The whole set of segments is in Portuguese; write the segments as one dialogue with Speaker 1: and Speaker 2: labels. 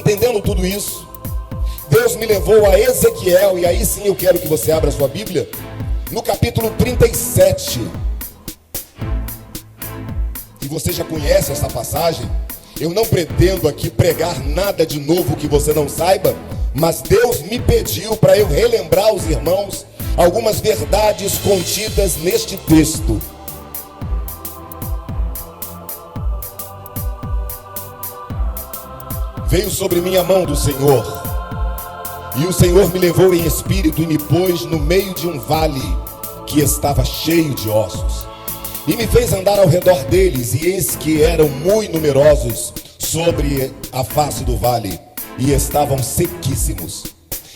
Speaker 1: Entendendo tudo isso, Deus me levou a Ezequiel, e aí sim eu quero que você abra a sua Bíblia, no capítulo 37. E você já conhece essa passagem. Eu não pretendo aqui pregar nada de novo que você não saiba, mas Deus me pediu para eu relembrar aos irmãos algumas verdades contidas neste texto. Veio sobre mim a mão do Senhor, e o Senhor me levou em espírito e me pôs no meio de um vale que estava cheio de ossos, e me fez andar ao redor deles, e eis que eram muito numerosos sobre a face do vale, e estavam sequíssimos.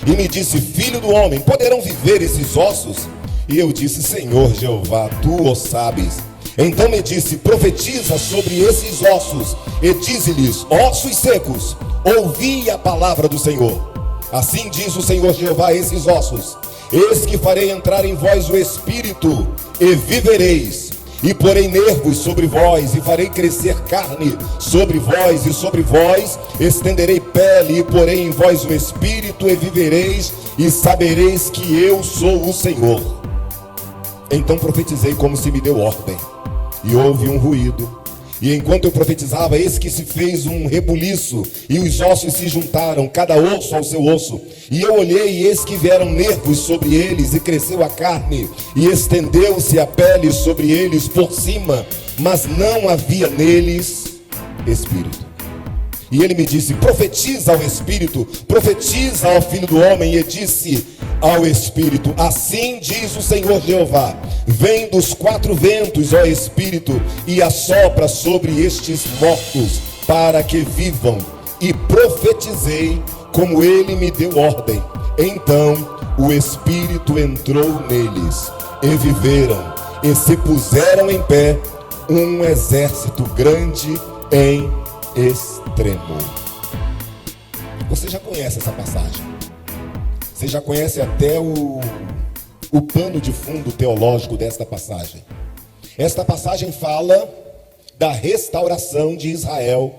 Speaker 1: E me disse: filho do homem, poderão viver esses ossos? E eu disse: Senhor Jeová, tu o sabes. Então me disse: profetiza sobre esses ossos, e dize-lhes: ossos secos, ouvi a palavra do Senhor. Assim diz o Senhor Jeová a esses ossos: eis que farei entrar em vós o espírito, e vivereis. E porei nervos sobre vós, e farei crescer carne sobre vós, e sobre vós estenderei pele, e porei em vós o espírito, e vivereis, e sabereis que eu sou o Senhor. Então profetizei como se me deu ordem, e houve um ruído, e enquanto eu profetizava, eis que se fez um rebuliço, e os ossos se juntaram, cada osso ao seu osso. E eu olhei, e eis que vieram nervos sobre eles, e cresceu a carne, e estendeu-se a pele sobre eles por cima, mas não havia neles espírito. E ele me disse: profetiza ao espírito, profetiza ao filho do homem. E disse ao espírito: assim diz o Senhor Jeová: vem dos quatro ventos, ó espírito, e assopra sobre estes mortos, para que vivam. E profetizei como ele me deu ordem. Então o espírito entrou neles, e viveram, e se puseram em pé um exército grande em extremo. Você já conhece essa passagem? Você já conhece até o pano de fundo teológico desta passagem. Esta passagem fala da restauração de Israel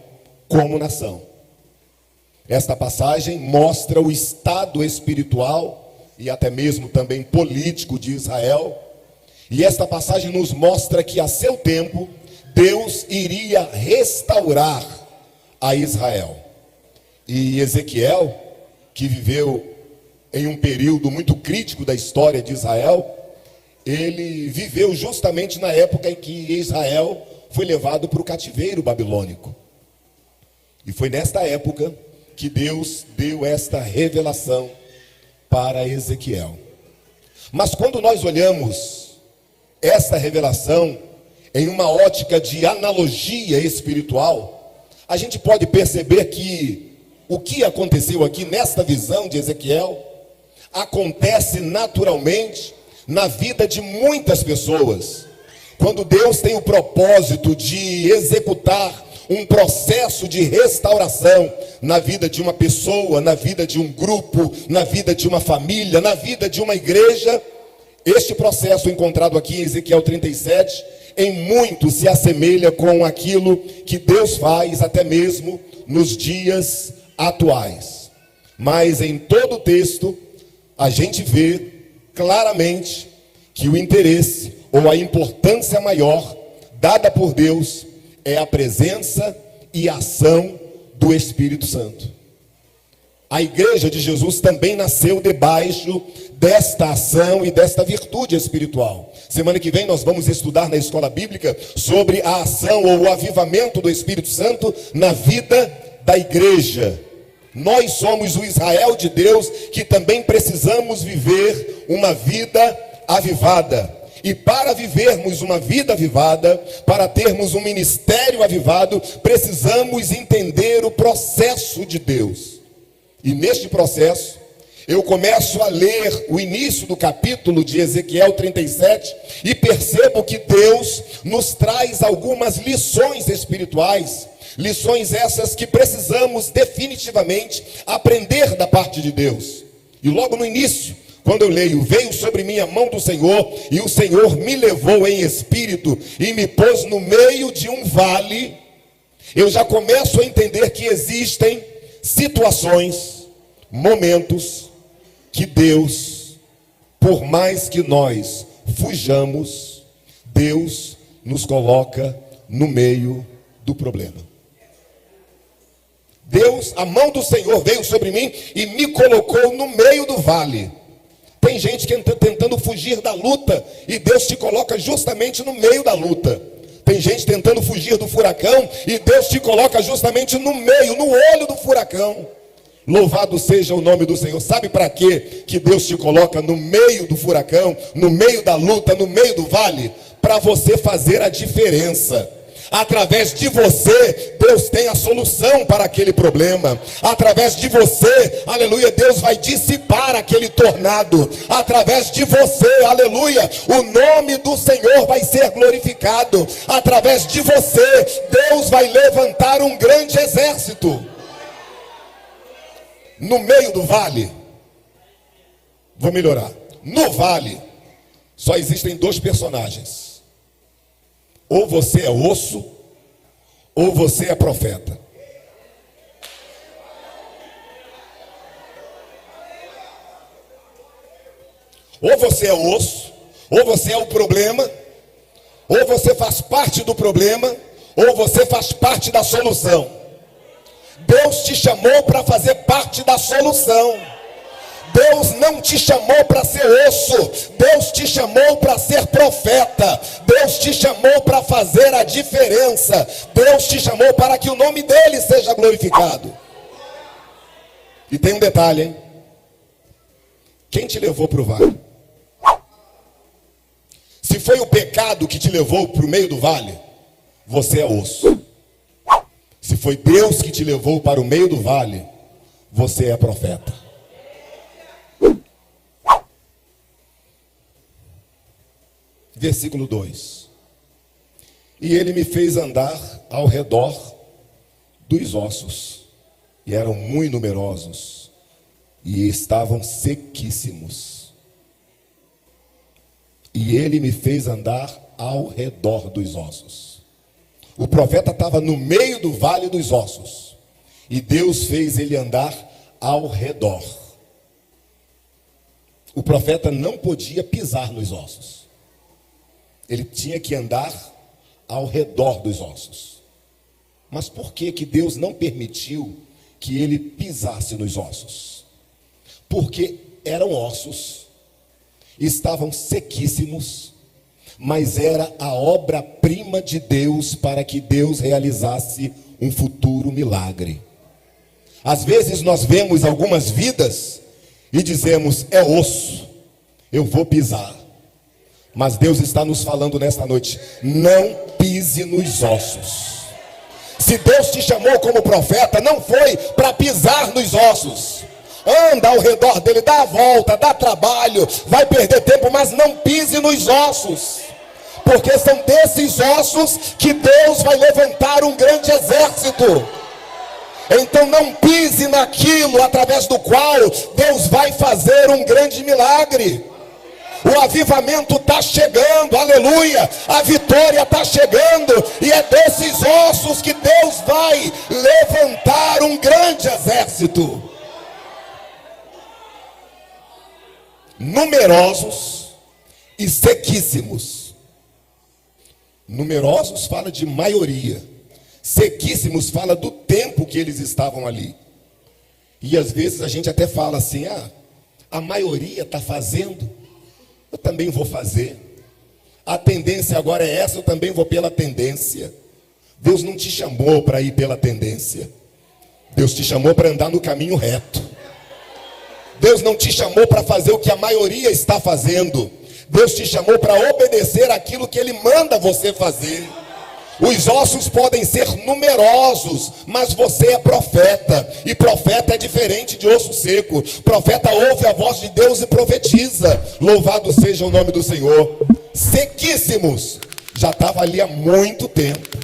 Speaker 1: como nação. Esta passagem mostra o estado espiritual e até mesmo também político de Israel. E esta passagem nos mostra que a seu tempo Deus iria restaurar a Israel. E Ezequiel, que viveu em um período muito crítico da história de Israel, ele viveu justamente na época em que Israel foi levado para o cativeiro babilônico. E foi nesta época que Deus deu esta revelação para Ezequiel. Mas quando nós olhamos esta revelação em uma ótica de analogia espiritual, a gente pode perceber que o que aconteceu aqui nesta visão de Ezequiel acontece naturalmente na vida de muitas pessoas. Quando Deus tem o propósito de executar um processo de restauração na vida de uma pessoa, na vida de um grupo, na vida de uma família, na vida de uma igreja, este processo encontrado aqui em Ezequiel 37, em muito se assemelha com aquilo que Deus faz até mesmo nos dias atuais. Mas em todo o texto, a gente vê claramente que o interesse ou a importância maior dada por Deus é a presença e a ação do Espírito Santo. A igreja de Jesus também nasceu debaixo desta ação e desta virtude espiritual. Semana que vem nós vamos estudar na escola bíblica sobre a ação ou o avivamento do Espírito Santo na vida da igreja. Nós somos o Israel de Deus que também precisamos viver uma vida avivada. E para vivermos uma vida avivada, para termos um ministério avivado, precisamos entender o processo de Deus. E neste processo, eu começo a ler o início do capítulo de Ezequiel 37 e percebo que Deus nos traz algumas lições espirituais. Lições essas que precisamos definitivamente aprender da parte de Deus. E logo no início, quando eu leio: veio sobre mim a mão do Senhor, e o Senhor me levou em espírito e me pôs no meio de um vale, eu já começo a entender que existem situações, momentos que Deus, por mais que nós fujamos, Deus nos coloca no meio do problema. Deus, a mão do Senhor veio sobre mim e me colocou no meio do vale. Tem gente que está tentando fugir da luta e Deus te coloca justamente no meio da luta. Tem gente tentando fugir do furacão e Deus te coloca justamente no meio, no olho do furacão. Louvado seja o nome do Senhor. Sabe para quê que Deus te coloca no meio do furacão, no meio da luta, no meio do vale? Para você fazer a diferença. Através de você, Deus tem a solução para aquele problema. Através de você, aleluia, Deus vai dissipar aquele tornado. Através de você, aleluia, o nome do Senhor vai ser glorificado. Através de você, Deus vai levantar um grande exército. No meio do vale, vou melhorar. No vale, só existem dois personagens. Ou você é osso, ou você é profeta. Ou você é osso, ou você é o problema, ou você faz parte do problema, ou você faz parte da solução. Deus te chamou para fazer parte da solução. Deus não te chamou para ser osso, Deus te chamou para ser profeta, Deus te chamou para fazer a diferença, Deus te chamou para que o nome dele seja glorificado. E tem um detalhe, hein? Quem te levou para o vale? Se foi o pecado que te levou para o meio do vale, você é osso. Se foi Deus que te levou para o meio do vale, você é profeta. Versículo 2. E ele me fez andar ao redor dos ossos, e eram muito numerosos, e estavam sequíssimos. E ele me fez andar ao redor dos ossos. O profeta estava no meio do vale dos ossos, e Deus fez ele andar ao redor. O profeta não podia pisar nos ossos. Ele tinha que andar ao redor dos ossos. Mas por que que Deus não permitiu que ele pisasse nos ossos? Porque eram ossos, estavam sequíssimos, mas era a obra-prima de Deus para que Deus realizasse um futuro milagre. Às vezes nós vemos algumas vidas e dizemos, é osso, eu vou pisar. Mas Deus está nos falando nesta noite, não pise nos ossos. Se Deus te chamou como profeta, não foi para pisar nos ossos. Anda ao redor dele, dá a volta, dá trabalho, vai perder tempo, mas não pise nos ossos. Porque são desses ossos que Deus vai levantar um grande exército. Então não pise naquilo através do qual Deus vai fazer um grande milagre. O avivamento está chegando, aleluia, a vitória está chegando, e é desses ossos que Deus vai levantar um grande exército. Numerosos e sequíssimos. Numerosos fala de maioria, sequíssimos fala do tempo que eles estavam ali. E às vezes a gente até fala assim, a maioria está fazendo, eu também vou fazer. A tendência agora é essa, eu também vou pela tendência. Deus não te chamou para ir pela tendência. Deus te chamou para andar no caminho reto. Deus não te chamou para fazer o que a maioria está fazendo. Deus te chamou para obedecer aquilo que Ele manda você fazer. Os ossos podem ser numerosos, mas você é profeta. E profeta é diferente de osso seco. Profeta ouve a voz de Deus e profetiza. Louvado seja o nome do Senhor. Sequíssimos. Já estava ali há muito tempo.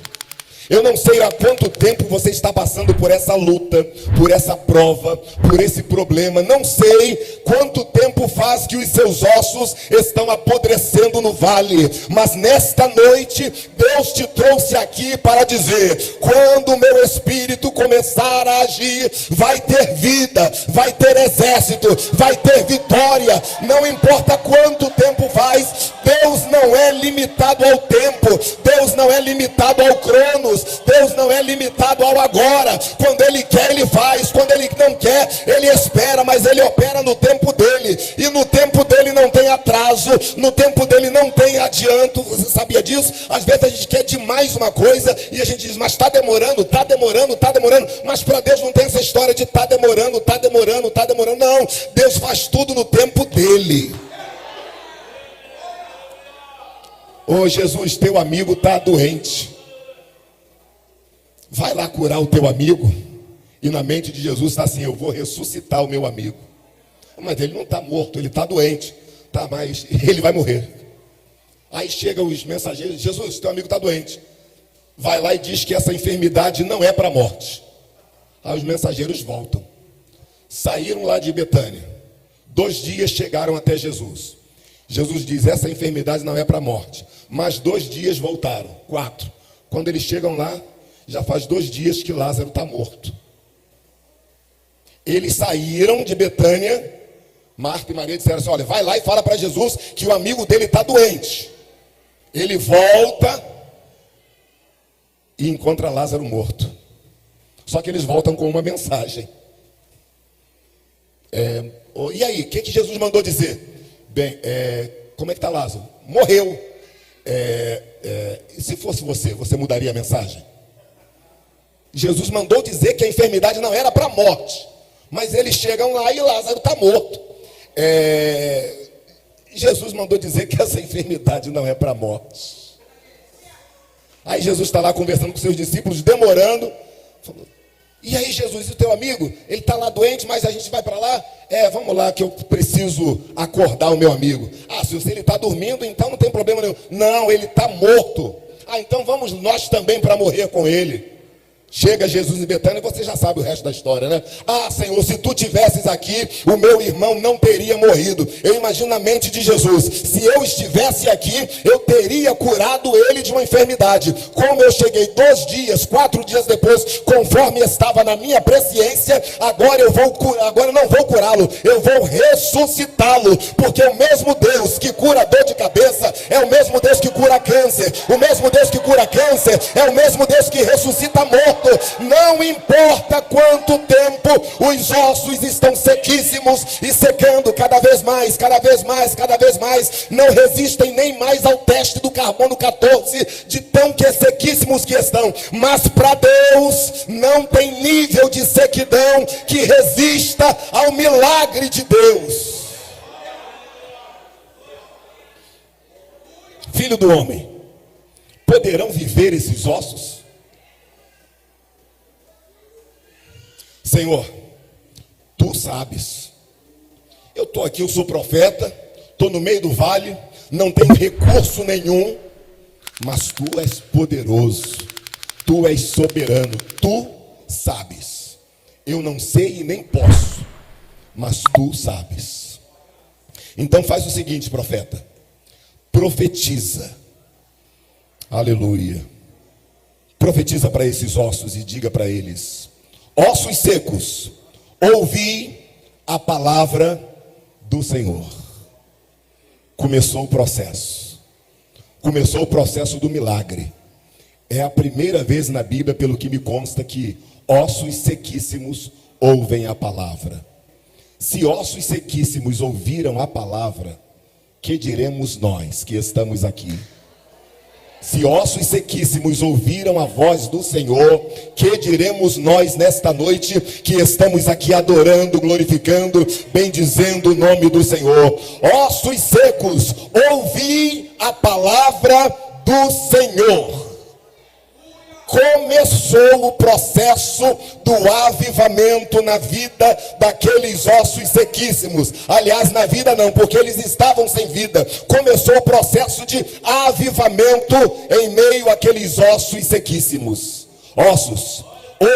Speaker 1: Eu não sei há quanto tempo você está passando por essa luta, por essa prova, por esse problema. Não sei quanto tempo tempo faz que os seus ossos estão apodrecendo no vale. Mas nesta noite, Deus te trouxe aqui para dizer: quando o meu Espírito começar a agir, vai ter vida, vai ter exército, vai ter vitória. Não importa quanto tempo faz, Deus não é limitado ao tempo, Deus não é limitado ao cronos, Deus não é limitado ao agora. Quando Ele quer, Ele faz. Quando Ele não quer, Ele espera, mas Ele opera no tempo dEle. E no tempo dEle não tem atraso, no tempo dEle não tem adianto. Você sabia disso? Às vezes a gente quer demais uma coisa e a gente diz: mas está demorando, está demorando, está demorando. Mas para Deus não tem essa história de está demorando, está demorando, está demorando. Não, Deus faz tudo no tempo dEle. Ô Jesus, teu amigo está doente. Vai lá curar o teu amigo. E na mente de Jesus está assim: eu vou ressuscitar o meu amigo. Mas ele não está morto, ele está doente. Tá, mas ele vai morrer. Aí chegam os mensageiros: Jesus, teu amigo está doente. Vai lá e diz que essa enfermidade não é para a morte. Aí os mensageiros voltam. Saíram lá de Betânia. 2 dias chegaram até Jesus. Jesus diz: essa enfermidade não é para a morte. Mas 2 dias voltaram. 4. Quando eles chegam lá, já faz 2 dias que Lázaro está morto. Eles saíram de Betânia. Marta e Maria disseram assim: olha, vai lá e fala para Jesus que o amigo dele está doente. Ele volta e encontra Lázaro morto. Só que eles voltam com uma mensagem. E aí, o que Jesus mandou dizer? Bem, como é que está Lázaro? Morreu. E se fosse você mudaria a mensagem? Jesus mandou dizer que a enfermidade não era para a morte. Mas eles chegam lá e Lázaro está morto. Jesus mandou dizer que essa enfermidade não é para a morte. Aí Jesus está lá conversando com seus discípulos, demorando. Falou: e aí, Jesus, e o teu amigo? Ele está lá doente, mas a gente vai para lá? Vamos lá que eu preciso acordar o meu amigo. Se ele está dormindo, então não tem problema nenhum. Não, ele está morto. Então vamos nós também para morrer com ele. Chega Jesus em Betânia e você já sabe o resto da história, né? Senhor, se tu tivesses aqui, o meu irmão não teria morrido. Eu imagino na mente de Jesus: se eu estivesse aqui, eu teria curado ele de uma enfermidade. Como eu cheguei 2 dias, 4 dias depois, conforme estava na minha presciência, agora eu não vou curá-lo, eu vou ressuscitá-lo. Porque o mesmo Deus que cura dor de cabeça é o mesmo Deus que cura câncer. O mesmo Deus que cura câncer é o mesmo Deus que ressuscita morto. Não importa quanto tempo os ossos estão sequíssimos e secando cada vez mais, cada vez mais, cada vez mais, não resistem nem mais ao teste do carbono 14, de tão que sequíssimos que estão. Mas para Deus não tem nível de sequidão que resista ao milagre de Deus. Filho do homem, poderão viver esses ossos? Senhor, tu sabes. Eu estou aqui, eu sou profeta, estou no meio do vale, não tenho recurso nenhum, mas tu és poderoso, tu és soberano, tu sabes. Eu não sei e nem posso, mas tu sabes. Então faz o seguinte, profeta: profetiza. Aleluia. Profetiza para esses ossos e diga para eles: ossos secos, ouvi a palavra do Senhor. Começou o processo. Começou o processo do milagre. É a primeira vez na Bíblia, pelo que me consta, que ossos sequíssimos ouvem a palavra. Se ossos sequíssimos ouviram a palavra, que diremos nós que estamos aqui? Se ossos sequíssimos ouviram a voz do Senhor, que diremos nós nesta noite que estamos aqui adorando, glorificando, bendizendo o nome do Senhor? Ossos secos, ouvi a palavra do Senhor. Começou o processo do avivamento na vida daqueles ossos sequíssimos. Aliás, na vida não, porque eles estavam sem vida. Começou o processo de avivamento em meio àqueles ossos sequíssimos. Ossos,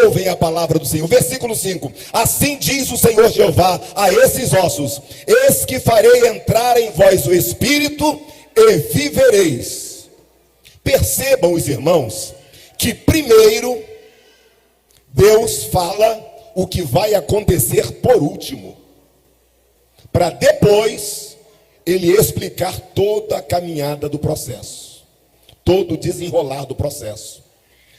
Speaker 1: ouvem a palavra do Senhor. Versículo 5: assim diz o Senhor Jeová a esses ossos: eis que farei entrar em vós o Espírito e vivereis. Percebam, os irmãos, que primeiro Deus fala o que vai acontecer por último, para depois ele explicar toda a caminhada do processo, todo o desenrolar do processo.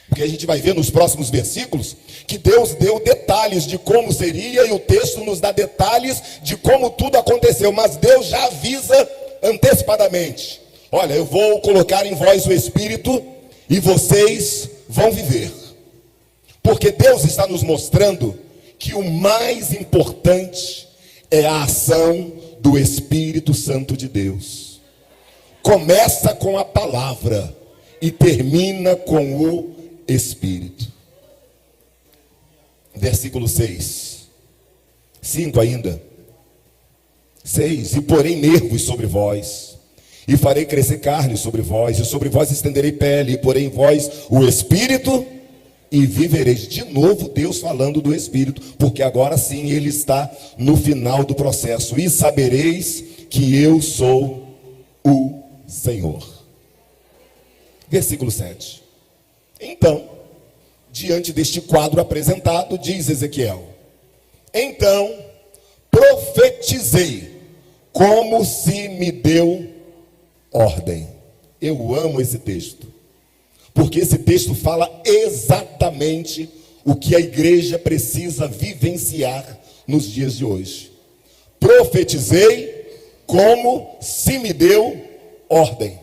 Speaker 1: Porque a gente vai ver nos próximos versículos que Deus deu detalhes de como seria, e o texto nos dá detalhes de como tudo aconteceu, mas Deus já avisa antecipadamente: olha, eu vou colocar em vós o Espírito e vocês vão viver. Porque Deus está nos mostrando que o mais importante é a ação do Espírito Santo de Deus. Começa com a palavra e termina com o Espírito. Versículo 6. 5 ainda. 6: e porei nervos sobre vós, e farei crescer carne sobre vós, e sobre vós estenderei pele, e porei em vós o Espírito, e vivereis. De novo Deus falando do Espírito, porque agora sim ele está no final do processo. E sabereis que eu sou o Senhor. Versículo 7. Então, diante deste quadro apresentado, diz Ezequiel: então profetizei como se me deu ordem. Eu amo esse texto, porque esse texto fala exatamente o que a igreja precisa vivenciar nos dias de hoje. Profetizei como se me deu ordem.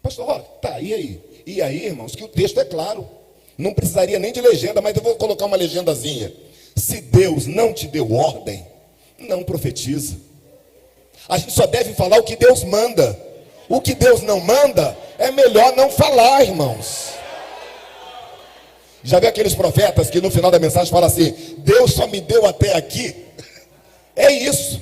Speaker 1: Pastor, tá, e aí? E aí, irmãos, que o texto é claro. Não precisaria nem de legenda, mas eu vou colocar uma legendazinha. Se Deus não te deu ordem, não profetiza. A gente só deve falar o que Deus manda. O que Deus não manda, é melhor não falar, irmãos. Já viu aqueles profetas que no final da mensagem falam assim: Deus só me deu até aqui? É isso.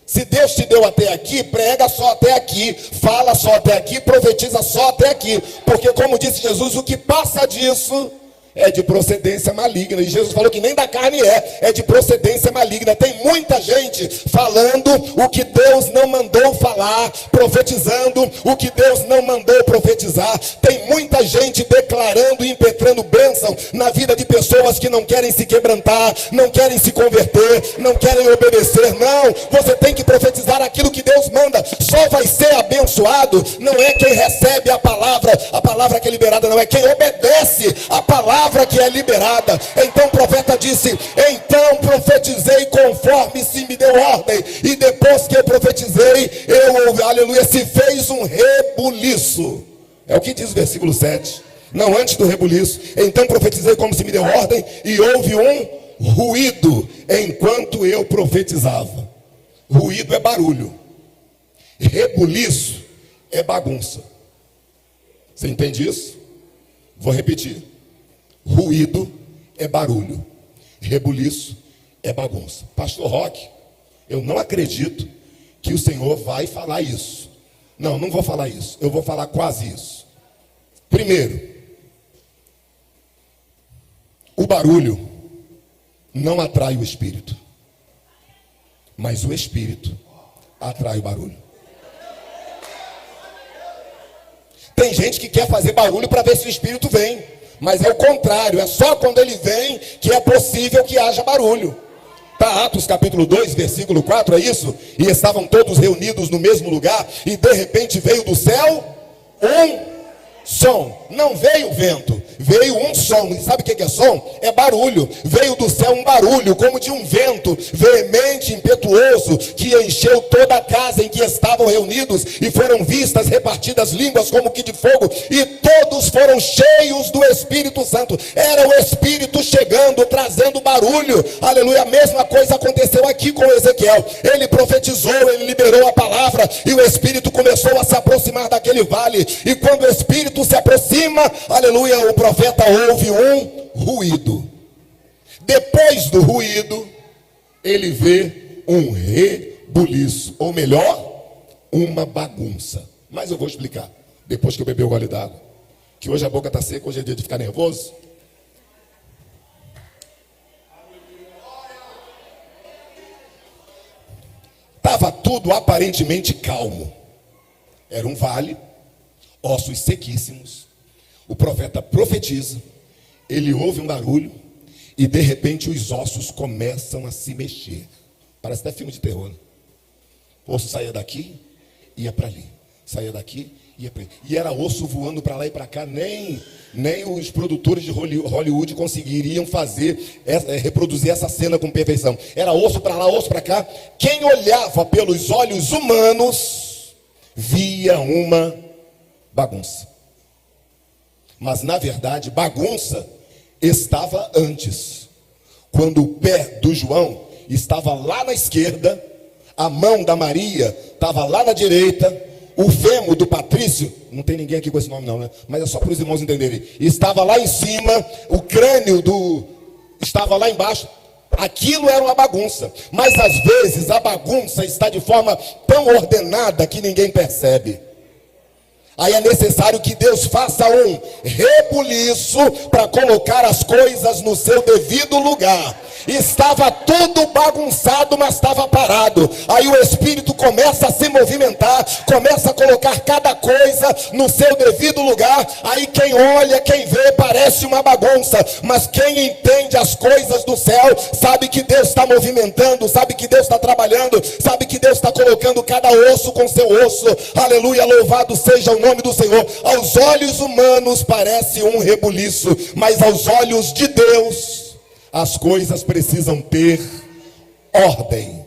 Speaker 1: Se Deus te deu até aqui, prega só até aqui, fala só até aqui, profetiza só até aqui. Porque como disse Jesus, o que passa disso é de procedência maligna. E Jesus falou que nem da carne é de procedência maligna. Tem muita gente falando o que Deus não mandou falar, profetizando o que Deus não mandou profetizar. Tem muita gente declarando e impetrando bênção na vida de pessoas que não querem se quebrantar, não querem se converter, não querem obedecer. Não, você tem que profetizar aquilo que Deus manda. Só vai ser abençoado não é quem recebe a palavra que é liberada, não, é quem obedece a palavra que é liberada. Então o profeta disse: então profetizei conforme se me deu ordem, e depois que eu profetizei, aleluia, se fez um rebuliço. É o que diz o versículo 7. Não, antes do rebuliço. Então profetizei como se me deu ordem, e houve um ruído enquanto eu profetizava. Ruído é barulho, rebuliço é bagunça. Você entende isso? Vou repetir. Ruído é barulho, rebuliço é bagunça. Pastor Roque, eu não acredito que o Senhor vai falar isso. Não, não vou falar isso. Eu vou falar quase isso. Primeiro, o barulho não atrai o Espírito, mas o Espírito atrai o barulho. Tem gente que quer fazer barulho para ver se o Espírito vem, mas é o contrário, é só quando ele vem que é possível que haja barulho. Está Atos capítulo 2, versículo 4, é isso? E estavam todos reunidos no mesmo lugar, e de repente veio do céu um som. Não veio vento, veio um som. E sabe o que é som? É barulho. Veio do céu um barulho, como de um vento veemente, impetuoso, que encheu toda a casa em que estavam reunidos, e foram vistas repartidas línguas como que de fogo, e todos foram cheios do Espírito Santo. Era o Espírito chegando, trazendo barulho. Aleluia. A mesma coisa aconteceu aqui com Ezequiel. Ele profetizou, ele liberou a palavra, e o Espírito começou a se aproximar daquele vale. E quando o Espírito se aproxima, aleluia, o profeta ouve um ruído. Depois do ruído, ele vê um rebuliço, ou melhor, uma bagunça. Mas eu vou explicar depois que eu beber o gole d'água, que hoje a boca está seca, hoje é dia de ficar nervoso. estava tudo aparentemente calmo. Era um vale, ossos sequíssimos. O profeta profetiza, ele ouve um barulho e de repente os ossos começam a se mexer. Parece até filme de terror, né? O osso saía daqui, ia para ali. Saía daqui, ia para ali. E era osso voando para lá e para cá. Nem os produtores de Hollywood conseguiriam reproduzir essa cena com perfeição. Era osso para lá, osso para cá. Quem olhava pelos olhos humanos via uma bagunça. Mas na verdade, bagunça estava antes. Quando o pé do João estava lá na esquerda, a mão da Maria estava lá na direita, o fêmur do Patrício, não tem ninguém aqui com esse nome não, né? Mas é só para os irmãos entenderem, estava lá em cima, o crânio estava lá embaixo. Aquilo era uma bagunça, mas às vezes a bagunça está de forma tão ordenada que ninguém percebe. Aí é necessário que Deus faça um rebuliço para colocar as coisas no seu devido lugar. Estava tudo bagunçado, mas estava parado. Aí o Espírito começa a se movimentar, começa a colocar cada coisa no seu devido lugar. Aí quem olha, quem vê, parece uma bagunça, mas quem entende as coisas do céu, sabe que Deus está movimentando, sabe que Deus está trabalhando, sabe que Deus está colocando cada osso com seu osso. Aleluia, louvado seja o nome do Senhor. Aos olhos humanos parece um rebuliço, mas aos olhos de Deus as coisas precisam ter ordem.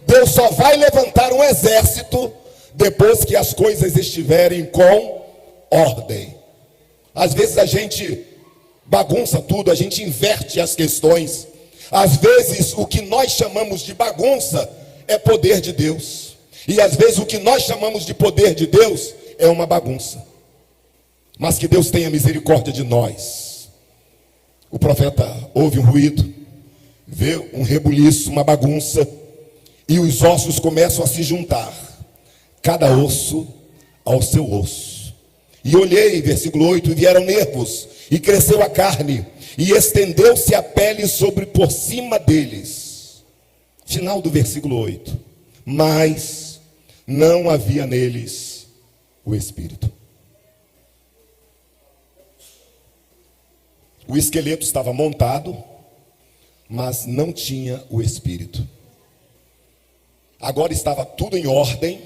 Speaker 1: Deus só vai levantar um exército depois que as coisas estiverem com ordem. Às vezes a gente bagunça tudo, a gente inverte as questões. Às vezes o que nós chamamos de bagunça é poder de Deus. E às vezes o que nós chamamos de poder de Deus é uma bagunça. Mas que Deus tenha misericórdia de nós. O profeta ouve um ruído, vê um rebuliço, uma bagunça, e os ossos começam a se juntar, cada osso ao seu osso. E olhei, versículo 8, e vieram nervos, e cresceu a carne, e estendeu-se a pele por cima deles. Final do versículo 8. Mas não havia neles o Espírito. O esqueleto estava montado, mas não tinha o Espírito. Agora estava tudo em ordem,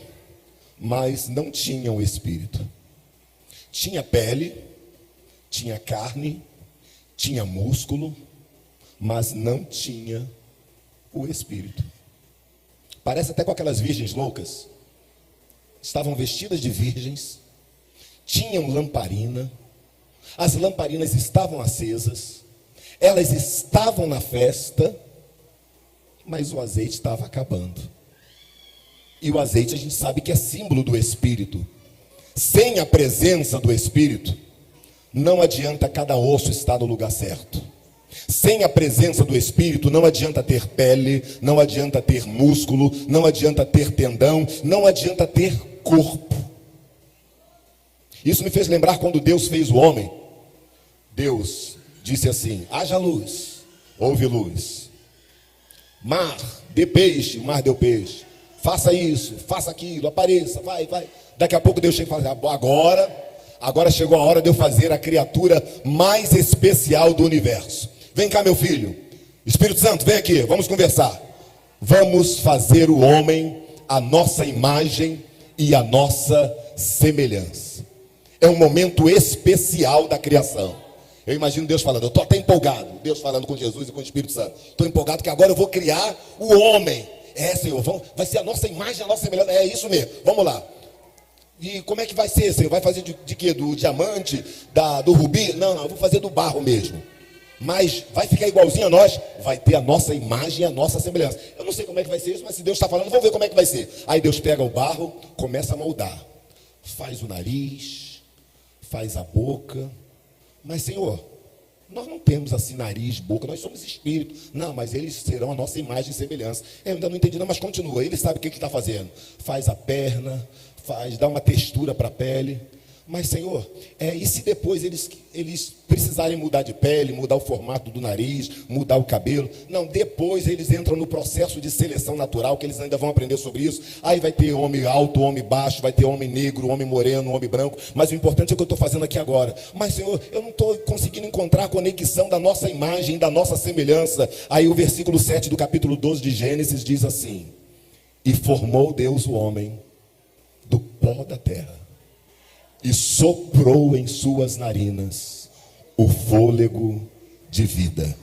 Speaker 1: mas não tinha o Espírito. Tinha pele, tinha carne, tinha músculo, mas não tinha o Espírito. Parece até com aquelas virgens loucas. Estavam vestidas de virgens, tinham lamparina. As lamparinas estavam acesas, elas estavam na festa, mas o azeite estava acabando. E o azeite a gente sabe que é símbolo do Espírito. Sem a presença do Espírito, não adianta cada osso estar no lugar certo. Sem a presença do Espírito, não adianta ter pele, não adianta ter músculo, não adianta ter tendão, não adianta ter corpo. Isso me fez lembrar quando Deus fez o homem. Deus disse assim: haja luz, houve luz. Mar, dê peixe, o mar deu peixe. Faça isso, faça aquilo, apareça, vai. Daqui a pouco Deus chega e fala: agora chegou a hora de eu fazer a criatura mais especial do universo. Vem cá, meu filho. Espírito Santo, vem aqui, vamos conversar. Vamos fazer o homem a nossa imagem e a nossa semelhança. É um momento especial da criação. Eu imagino Deus falando, eu estou até empolgado. Deus falando com Jesus e com o Espírito Santo. Estou empolgado que agora eu vou criar o homem. Senhor, vai ser a nossa imagem, a nossa semelhança. É isso mesmo, vamos lá. E como é que vai ser, Senhor? Vai fazer de quê? Do diamante? Do rubi? Não, eu vou fazer do barro mesmo. Mas vai ficar igualzinho a nós? Vai ter a nossa imagem e a nossa semelhança. Eu não sei como é que vai ser isso, mas se Deus está falando, vamos ver como é que vai ser. Aí Deus pega o barro, começa a moldar. Faz o nariz, faz a boca. Mas, Senhor, nós não temos assim nariz, boca, nós somos espírito. Não, mas eles serão a nossa imagem e semelhança. Eu ainda não entendi, não, mas continua. Ele sabe o que está fazendo. Faz a perna, dá uma textura para a pele. Mas, Senhor, e se depois eles precisarem mudar de pele, mudar o formato do nariz, mudar o cabelo? Não, depois eles entram no processo de seleção natural, que eles ainda vão aprender sobre isso. Aí vai ter homem alto, homem baixo, vai ter homem negro, homem moreno, homem branco. Mas o importante é o que eu estou fazendo aqui agora. Mas, Senhor, eu não estou conseguindo encontrar a conexão da nossa imagem, da nossa semelhança. Aí o versículo 7 do capítulo 12 de Gênesis diz assim: e formou Deus o homem do pó da terra, e soprou em suas narinas o fôlego de vida,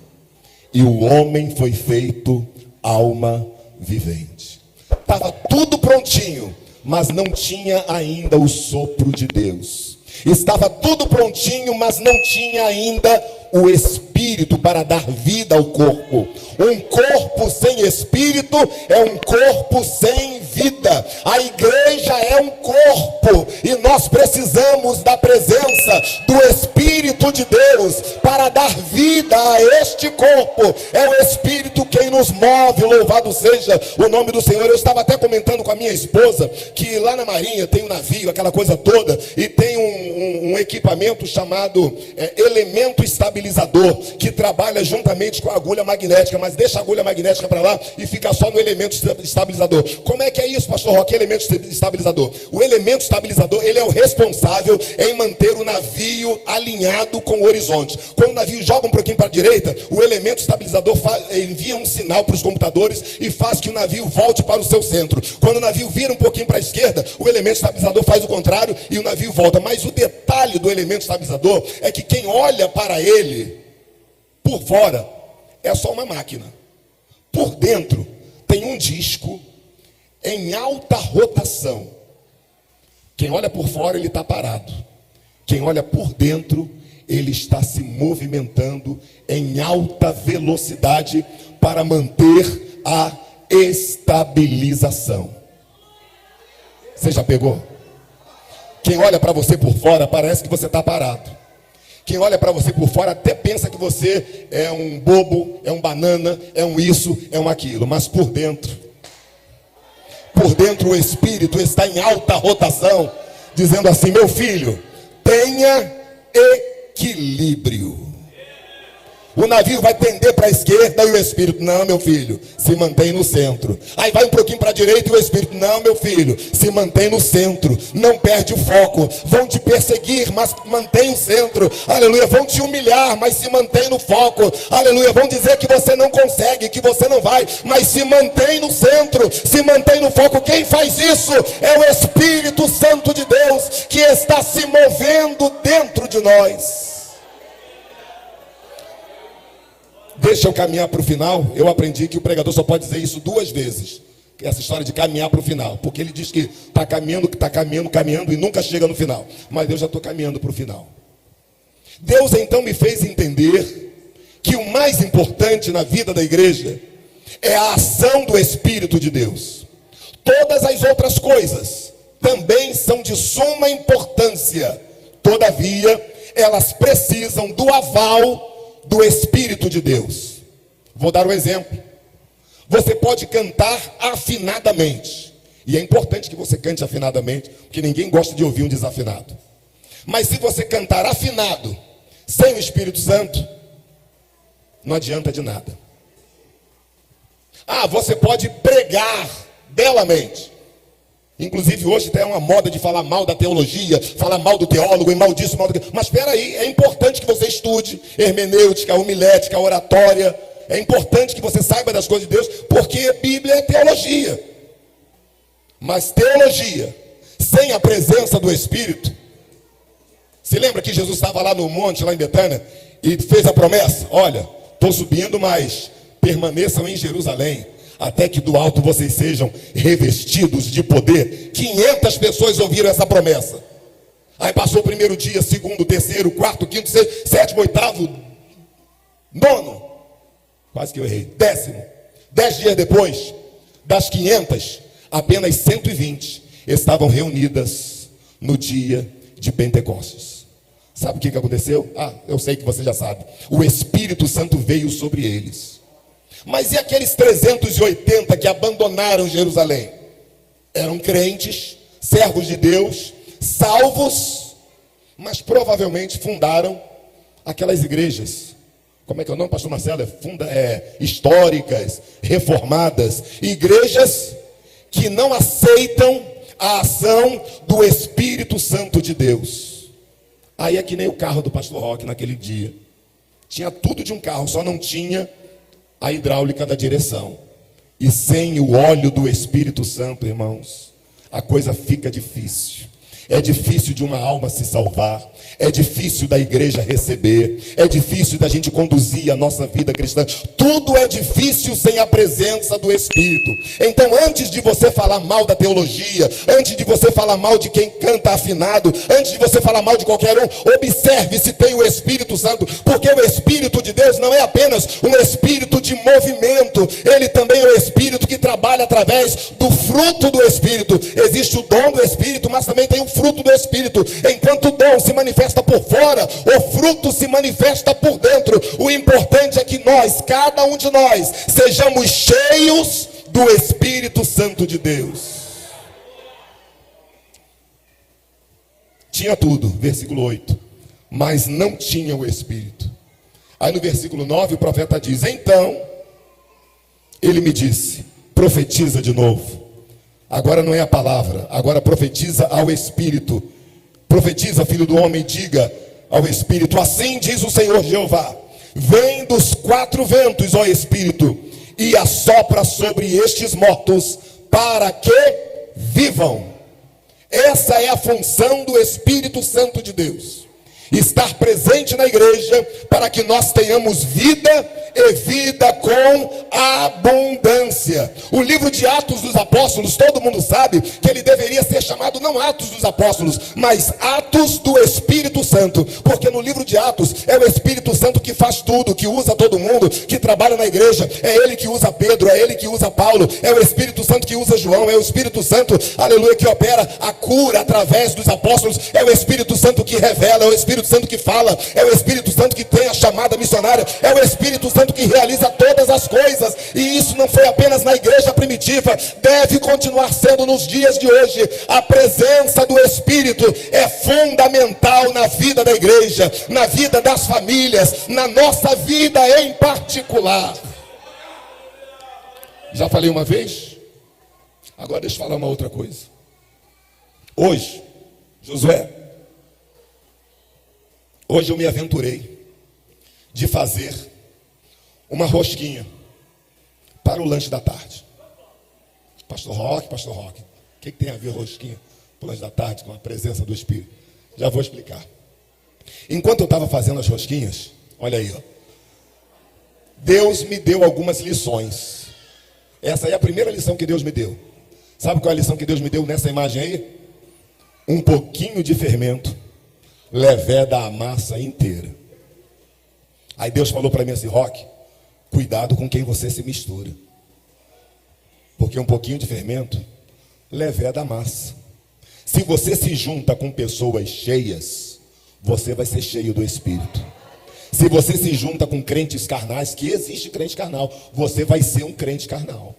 Speaker 1: e o homem foi feito alma vivente. Estava tudo prontinho, mas não tinha ainda o sopro de Deus. Estava tudo prontinho, mas não tinha ainda o Espírito para dar vida ao corpo. Um corpo sem Espírito é um corpo sem vida. A igreja é um corpo, e nós precisamos da presença do Espírito de Deus para dar vida a este corpo. É o Espírito quem nos move, louvado seja o nome do Senhor. Eu estava até comentando com a minha esposa que lá na Marinha tem um navio, aquela coisa toda, e tem um equipamento chamado elemento estabilizador, que trabalha juntamente com a agulha magnética, mas deixa a agulha magnética para lá e fica só no elemento estabilizador. Como é que é isso, pastor Roque? Elemento estabilizador. O elemento estabilizador, ele é o responsável em manter o navio alinhado com o horizonte. Quando o navio joga um pouquinho para a direita, o elemento estabilizador envia um sinal para os computadores e faz que o navio volte para o seu centro. Quando o navio vira um pouquinho para a esquerda, o elemento estabilizador faz o contrário e o navio volta. Mas o detalhe do elemento estabilizador é que quem olha para ele por fora é só uma máquina. Por dentro tem um disco em alta rotação. Quem olha por fora, ele está parado. Quem olha por dentro, ele está se movimentando em alta velocidade para manter a estabilização. Você já pegou? Quem olha para você por fora, parece que você está parado. Quem olha para você por fora até pensa que você é um bobo, é um banana, é um isso, é um aquilo. Mas por dentro o Espírito está em alta rotação, dizendo assim: meu filho, tenha equilíbrio. O navio vai tender para a esquerda e o Espírito: não, meu filho, se mantém no centro. Aí vai um pouquinho para a direita e o Espírito: não, meu filho, se mantém no centro. Não perde o foco. Vão te perseguir, mas mantém o centro. Aleluia. Vão te humilhar, mas se mantém no foco. Aleluia. Vão dizer que você não consegue, que você não vai, mas se mantém no centro, se mantém no foco. Quem faz isso é o Espírito Santo de Deus, que está se movendo dentro de nós. Deixa eu caminhar para o final. Eu aprendi que o pregador só pode dizer isso 2 vezes. Essa história de caminhar para o final. Porque ele diz que está caminhando e nunca chega no final. Mas eu já estou caminhando para o final. Deus então me fez entender que o mais importante na vida da igreja é a ação do Espírito de Deus. Todas as outras coisas também são de suma importância. Todavia, elas precisam do aval do Espírito de Deus. Vou dar um exemplo. Você pode cantar afinadamente, e é importante que você cante afinadamente, porque ninguém gosta de ouvir um desafinado. Mas se você cantar afinado, sem o Espírito Santo, não adianta de nada. Você pode pregar belamente. Inclusive hoje tem uma moda de falar mal da teologia, falar mal do teólogo e mal disso, mal daquilo. Mas espera aí, é importante que você estude hermenêutica, homilética, oratória. É importante que você saiba das coisas de Deus, porque Bíblia é teologia. Mas teologia sem a presença do Espírito. Se lembra que Jesus estava lá no monte, lá em Betânia, e fez a promessa: olha, estou subindo, mas permaneçam em Jerusalém, até que do alto vocês sejam revestidos de poder. 500 pessoas ouviram essa promessa. Aí passou o primeiro dia, segundo, terceiro, quarto, quinto, sexto, sétimo, oitavo, nono. Quase que eu errei. 10º. 10 dias depois, das 500, apenas 120 estavam reunidas no dia de Pentecostes. Sabe o que aconteceu? Eu sei que você já sabe. O Espírito Santo veio sobre eles. Mas e aqueles 380 que abandonaram Jerusalém? Eram crentes, servos de Deus, salvos, mas provavelmente fundaram aquelas igrejas. Como é que é o nome, pastor Marcelo? Históricas, reformadas. Igrejas que não aceitam a ação do Espírito Santo de Deus. Aí é que nem o carro do pastor Roque naquele dia. Tinha tudo de um carro, só não tinha a hidráulica da direção. E sem o óleo do Espírito Santo, irmãos, a coisa fica difícil. É difícil de uma alma se salvar. É difícil da igreja receber. É difícil da gente conduzir a nossa vida cristã. Tudo é difícil sem a presença do Espírito. Então, antes de você falar mal da teologia, antes de você falar mal de quem canta afinado, antes de você falar mal de qualquer um, observe se tem o Espírito Santo. Porque o Espírito de Deus não é apenas um espírito de movimento. Ele também é o Espírito que trabalha através do fruto do Espírito. Existe o dom do Espírito, mas também tem o fruto do Espírito. Enquanto o dom se manifesta por fora, o fruto se manifesta por dentro. O importante é que nós, cada um de nós, sejamos cheios do Espírito Santo de Deus. Tinha tudo, versículo 8, mas não tinha o Espírito. Aí no versículo 9 o profeta diz: então ele me disse, profetiza de novo. Agora não é a palavra, agora profetiza ao Espírito. Profetiza, filho do homem, diga ao Espírito: assim diz o Senhor Jeová: vem dos 4 ventos, ó Espírito, e assopra sobre estes mortos, para que vivam. Essa é a função do Espírito Santo de Deus. Estar presente na igreja para que nós tenhamos vida e vida com abundância. O livro de Atos dos Apóstolos, todo mundo sabe que ele deveria ser chamado não Atos dos Apóstolos, mas Atos do Espírito Santo, porque no livro de Atos é o Espírito Santo que faz tudo, que usa todo mundo, que trabalha na igreja. É ele que usa Pedro, é ele que usa Paulo, é o Espírito Santo que usa João, é o Espírito Santo, aleluia, que opera a cura através dos apóstolos, é o Espírito Santo que revela, é o Espírito Santo que fala, é o Espírito Santo que tem a chamada missionária, é o Espírito Santo que realiza todas as coisas. E isso não foi apenas na igreja primitiva, deve continuar sendo nos dias de hoje. A presença do Espírito é fundamental na vida da igreja, na vida das famílias, na nossa vida em particular. Já falei uma vez? Agora deixa eu falar uma outra coisa. Hoje, Josué, hoje eu me aventurei de fazer uma rosquinha para o lanche da tarde. Pastor Roque, o que tem a ver rosquinha para o lanche da tarde com a presença do Espírito? Já vou explicar. Enquanto eu estava fazendo as rosquinhas, olha aí, ó, Deus me deu algumas lições. Essa é a primeira lição que Deus me deu. Sabe qual é a lição que Deus me deu nessa imagem aí? Um pouquinho de fermento leveda a massa inteira. Aí Deus falou para mim assim: Roque, cuidado com quem você se mistura, porque um pouquinho de fermento leveda a massa. Se você se junta com pessoas cheias, você vai ser cheio do Espírito. Se você se junta com crentes carnais, que existe crente carnal, você vai ser um crente carnal.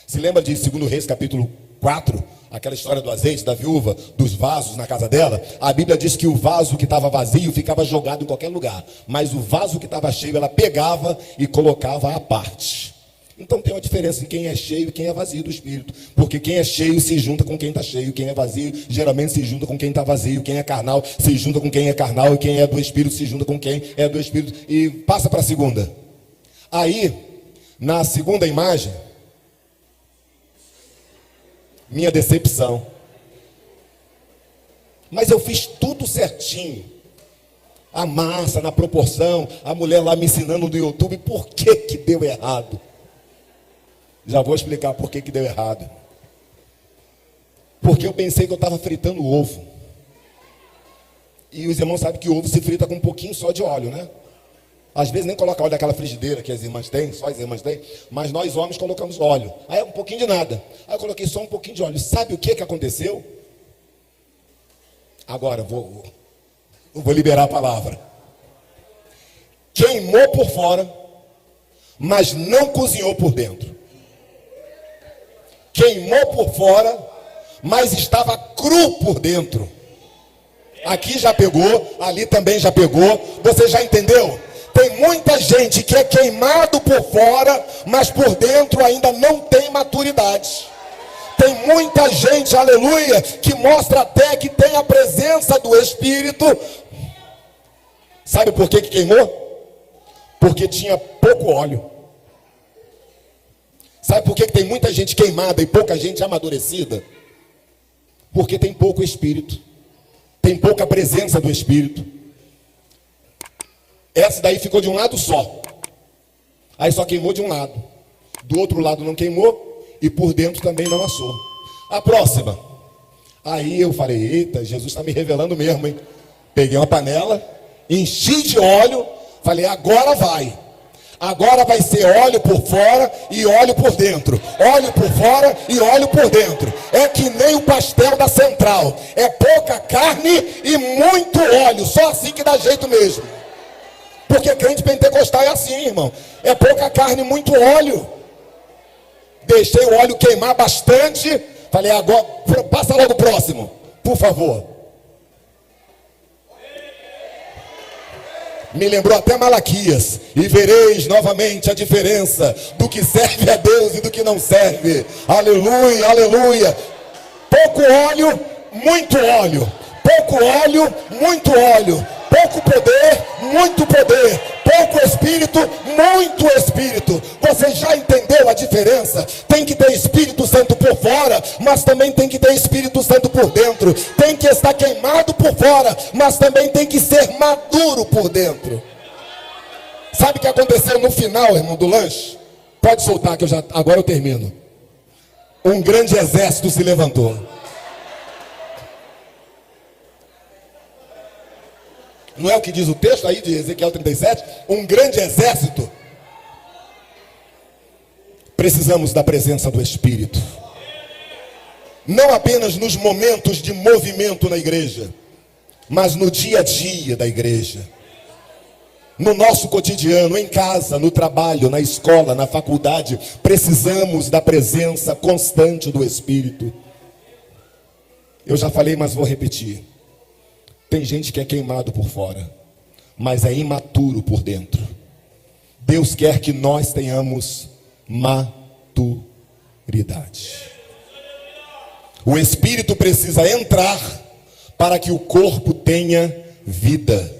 Speaker 1: Se lembra de 2 Reis capítulo 4, aquela história do azeite, da viúva, dos vasos na casa dela? A Bíblia diz que o vaso que estava vazio ficava jogado em qualquer lugar, mas o vaso que estava cheio, ela pegava e colocava à parte. Então tem uma diferença em quem é cheio e quem é vazio do Espírito, porque quem é cheio se junta com quem está cheio, quem é vazio geralmente se junta com quem está vazio, quem é carnal se junta com quem é carnal, e quem é do Espírito se junta com quem é do Espírito. E passa para a segunda. Aí, na segunda imagem, minha decepção. Mas eu fiz tudo certinho. A massa, na proporção, a mulher lá me ensinando no YouTube. Por que deu errado? Já vou explicar por que deu errado. Porque eu pensei que eu estava fritando ovo. E os irmãos sabem que o ovo se frita com um pouquinho só de óleo, né? Às vezes nem coloca óleo daquela frigideira que as irmãs têm, só as irmãs têm, mas nós homens colocamos óleo. Aí um pouquinho de nada. Aí eu coloquei só um pouquinho de óleo. Sabe o que aconteceu? Agora eu vou liberar a palavra. Queimou por fora, mas não cozinhou por dentro. Queimou por fora, mas estava cru por dentro. Aqui já pegou, ali também já pegou. Você já entendeu? Tem muita gente que é queimado por fora, mas por dentro ainda não tem maturidade. Tem muita gente, aleluia, que mostra até que tem a presença do Espírito. Sabe por que queimou? Porque tinha pouco óleo. Sabe por que tem muita gente queimada e pouca gente amadurecida? Porque tem pouco Espírito. Tem pouca presença do Espírito. Essa daí ficou de um lado só. Aí só queimou de um lado. Do outro lado não queimou. E por dentro também não assou. A próxima. Aí eu falei, eita, Jesus está me revelando mesmo, hein? Peguei uma panela, enchi de óleo. Falei, agora vai. Agora vai ser óleo por fora e óleo por dentro. Óleo por fora e óleo por dentro. É que nem o pastel da Central. É pouca carne e muito óleo. Só assim que dá jeito mesmo. Porque crente pentecostal é assim, irmão. É pouca carne e muito óleo. Deixei o óleo queimar bastante. Falei, agora, passa logo o próximo, por favor. Me lembrou até Malaquias. E vereis novamente a diferença do que serve a Deus e do que não serve. Aleluia, aleluia. Pouco óleo, muito óleo. Pouco óleo, muito óleo. Pouco poder, muito poder. Pouco Espírito, muito Espírito. Você já entendeu a diferença? Tem que ter Espírito Santo por fora, mas também tem que ter Espírito Santo por dentro. Tem que estar queimado por fora, mas também tem que ser maduro por dentro. Sabe o que aconteceu no final, irmão, do lanche? Pode soltar que agora eu termino. Um grande exército se levantou. Não é o que diz o texto aí de Ezequiel 37? Um grande exército. Precisamos da presença do Espírito. Não apenas nos momentos de movimento na igreja, mas no dia a dia da igreja. No nosso cotidiano, em casa, no trabalho, na escola, na faculdade. Precisamos da presença constante do Espírito. Eu já falei, mas vou repetir. Tem gente que é queimado por fora, mas é imaturo por dentro. Deus quer que nós tenhamos maturidade. O Espírito precisa entrar para que o corpo tenha vida.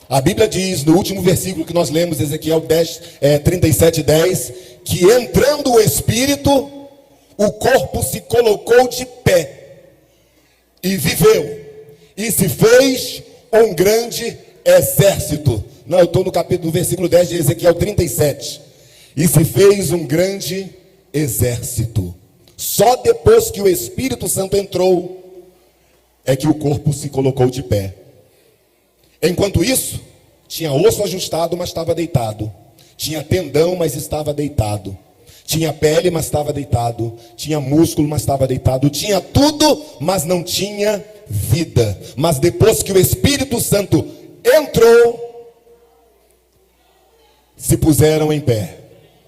Speaker 1: A Bíblia diz, no último versículo que nós lemos, Ezequiel 37:10, que entrando o Espírito, o corpo se colocou de pé e viveu. E se fez um grande exército. Não, eu estou no capítulo, versículo 10 de Ezequiel 37. E se fez um grande exército. Só depois que o Espírito Santo entrou, é que o corpo se colocou de pé. Enquanto isso, tinha osso ajustado, mas estava deitado. Tinha tendão, mas estava deitado. Tinha pele, mas estava deitado. Tinha músculo, mas estava deitado. Tinha tudo, mas não tinha vida. Mas depois que o Espírito Santo entrou, se puseram em pé.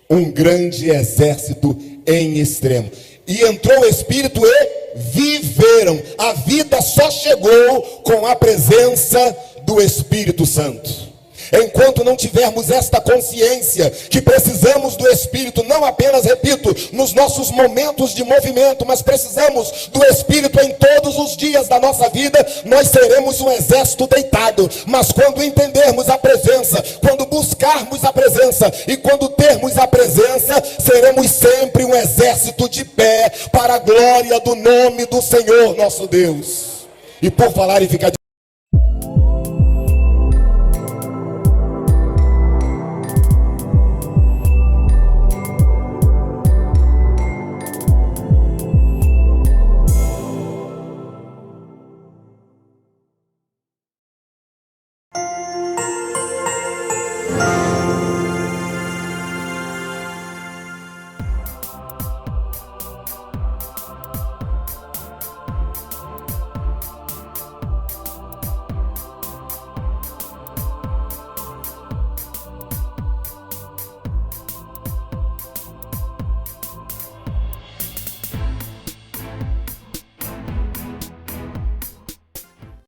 Speaker 1: Um grande exército em extremo. E entrou o Espírito e viveram. A vida só chegou com a presença do Espírito Santo. Enquanto não tivermos esta consciência que precisamos do Espírito, não apenas, repito, nos nossos momentos de movimento, mas precisamos do Espírito em todos os dias da nossa vida, nós seremos um exército deitado. Mas quando entendermos a presença, quando buscarmos a presença e quando termos a presença, seremos sempre um exército de pé para a glória do nome do Senhor nosso Deus. E por falar em ficar de